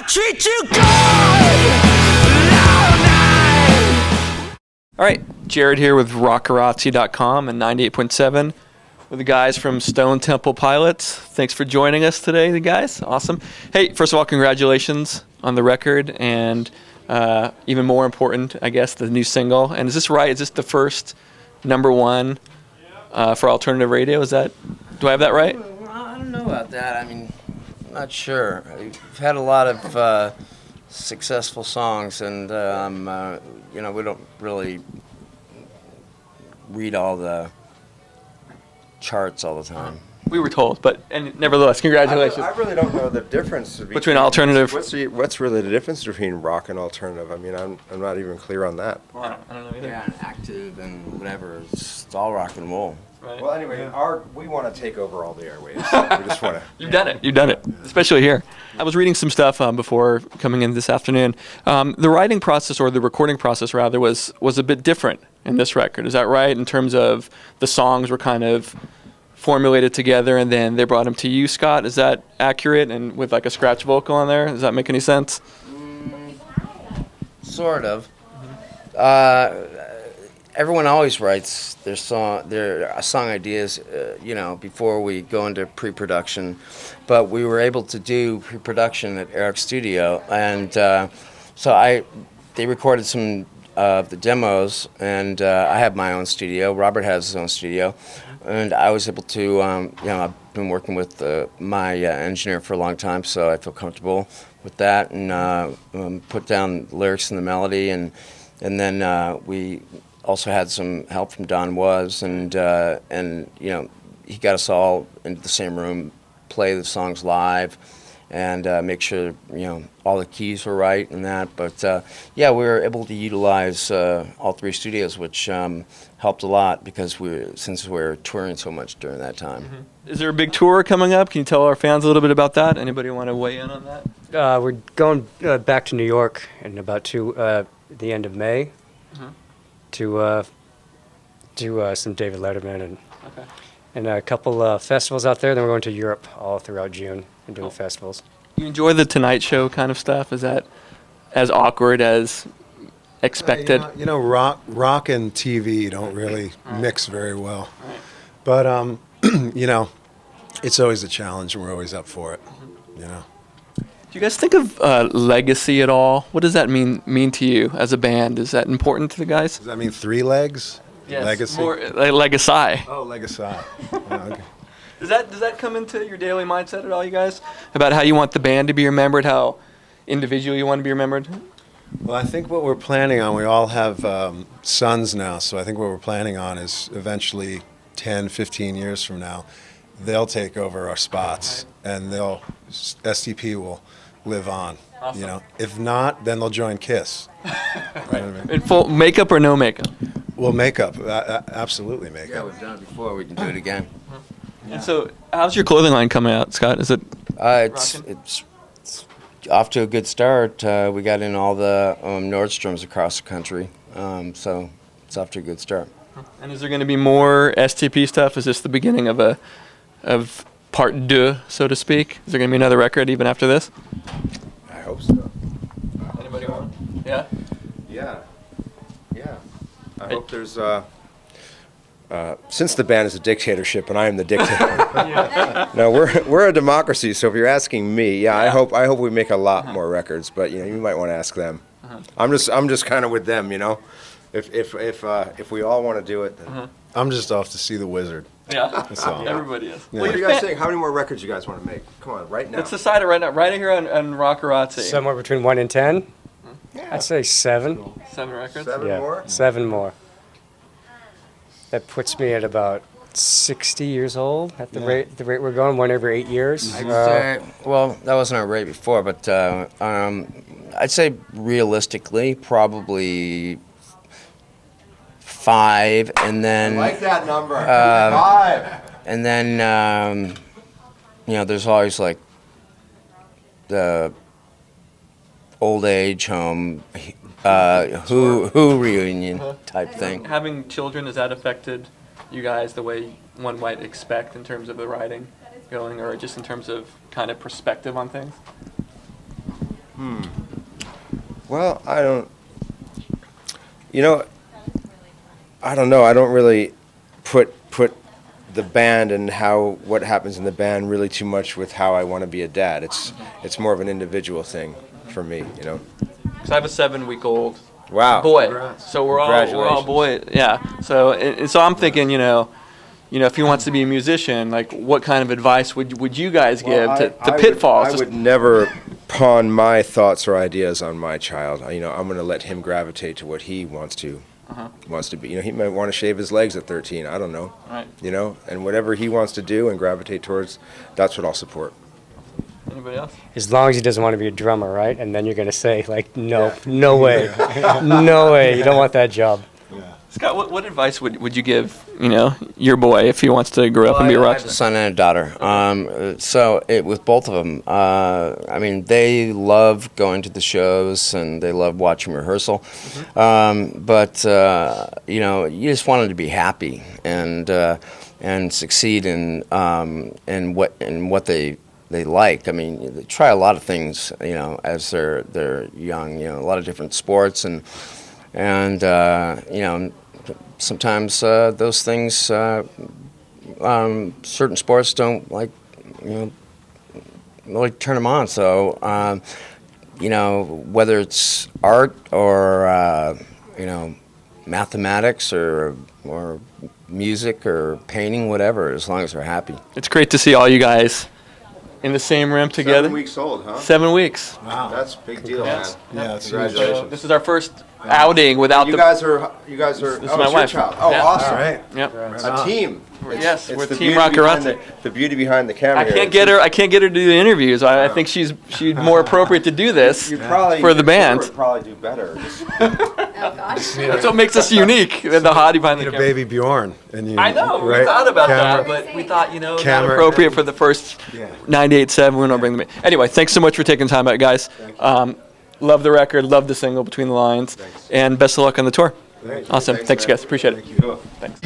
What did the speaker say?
treat you good all night. All right, Jared here with Rockerazzi.com and 98.7 with the guys from Stone Temple Pilots. Thanks for joining us today, the guys. Awesome. Hey, first of all, congratulations on the record and even more important, I guess, the new single. And is this right? Is this the first number one for alternative radio? Do I have that right? I don't know about that. I mean, I'm not sure. We've had a lot of successful songs, and we don't really read all the charts all the time. We were told, and nevertheless, congratulations. I really don't know the difference between alternative. What's really the difference between rock and alternative? I mean, I'm not even clear on that. Well, I don't know either. Yeah, and active and whatever. It's all rock and roll. Right. Well, anyway, we want to take over all the airwaves. We just want to. You've done it, especially here. I was reading some stuff before coming in this afternoon. The writing process, or the recording process rather, was a bit different in this record. Is that right? In terms of the songs were kind of formulated together, and then they brought them to you, Scott. Is that accurate? And with like a scratch vocal on there, does that make any sense? Sort of. Everyone always writes their song ideas, before we go into pre-production. But we were able to do pre-production at Eric's studio, and they recorded some of the demos, and I have my own studio. Robert has his own studio, and I was able to, I've been working with my engineer for a long time, so I feel comfortable with that, and put down the lyrics and the melody, and then we also had some help from Don Was, and he got us all into the same room, play the songs live, and make sure all the keys were right and that. But we were able to utilize all three studios, which helped a lot because since we were touring so much during that time. Mm-hmm. Is there a big tour coming up? Can you tell our fans a little bit about that? Anybody want to weigh in on that? We're going back to New York in about the end of May. Mm-hmm. To do some David Letterman and a couple festivals out there. Then we're going to Europe all throughout June and doing festivals. You enjoy the Tonight Show kind of stuff? Is that as awkward as expected? Rock and TV don't really mix very well. Right. But it's always a challenge, and we're always up for it. Do you guys think of legacy at all? What does that mean to you as a band? Is that important to the guys? Does that mean three legs? Yes, legacy? more legacy. Oh, legacy. Okay. Does that come into your daily mindset at all, you guys? About how you want the band to be remembered, how individually you want to be remembered? Well, I think what we're planning on, we all have sons now, so I think what we're planning on is eventually 10, 15 years from now, they'll take over our spots, and STP will live on. Awesome. If not, then they'll join KISS. Right. In full makeup or no makeup? Well, makeup, absolutely makeup. Yeah, we've done it before. We can do it again. Yeah. And so, how's your clothing line coming out, Scott? Is it? It's off to a good start. We got in all the Nordstroms across the country, so it's off to a good start. And is there going to be more STP stuff? Is this the beginning of part deux, so to speak? Is there going to be another record even after this? I hope so. Anybody want? Yeah? Yeah. I hope there's, since the band is a dictatorship and I am the dictator. No, we're a democracy, so if you're asking me, I hope we make a lot more records, but you might want to ask them. I'm just kind of with them, If we all want to do it, then. I'm just off to see the wizard. Yeah, that's all. Everybody is. Yeah. What are you guys saying? How many more records you guys want to make? Come on, right now. Let's decide it right now, right here on Rockerazzi. Somewhere between 1 and 10. Yeah. I'd say 7. 7 records. 7 more? 7 more. That puts me at about 60 years old at the rate we're going, 1 every 8 years. I'd say, well, that wasn't our rate before, but I'd say realistically, probably 5, and then I like that number. 5. And then there's always like the old age home who reunion type thing. Having children, has that affected you guys the way one might expect in terms of the writing going, or just in terms of kind of perspective on things? Well, I don't. You know, I don't know. I don't really put the band and what happens in the band really too much with how I want to be a dad. It's more of an individual thing for me. You know. Because I have a 7-week-old Wow. boy, so we're all Congratulations. boy. Yeah. So I'm thinking, if he wants to be a musician, like what kind of advice would you guys give to pitfalls? I would never pawn my thoughts or ideas on my child. I'm going to let him gravitate to what he wants to be. He might want to shave his legs at 13. I don't know. Right. And whatever he wants to do and gravitate towards, that's what I'll support. Anybody else? As long as he doesn't want to be a drummer, right? And then you're going to say, like, no, no way. No way. You don't want that job. Scott, what advice would you give, your boy if he wants to grow up and be a I rock have a star? son and a daughter. So with both of them, they love going to the shows and they love watching rehearsal. But you just want them to be happy and succeed in what they like. They try a lot of things, as they're young. A lot of different sports and sometimes those things, certain sports don't really turn them on. So, whether it's art or, mathematics or music or painting, whatever, as long as they're happy. It's great to see all you guys in the same room together. 7 weeks old, huh? 7 weeks. Wow. That's a big deal, Yeah. man. Yeah, it's Congratulations. So this is our first outing without You the. guys are. This is Oh, my it's your wife. child. Oh, Yeah. awesome. All right. Yep. A team. Yes, It's we're the Team beauty behind Rockerazzi. the beauty behind the camera. I here. can't get her. I can't get her to do the interviews. I think she's more appropriate to do this You probably for the band. Would probably do better. Just- That's what makes us unique. The hottie behind the Need a camera. baby Bjorn. And you, I know. Right? We thought about Camera. that, but we thought, not Camera. appropriate for the first Yeah. 98.7. We're gonna bring them in. Anyway, thanks so much for taking time out, guys. Love the record. Love the single Between the Lines. And best of luck on the tour. Thank you. Awesome. Thanks, man. guys. Appreciate it. Thank you. Thanks.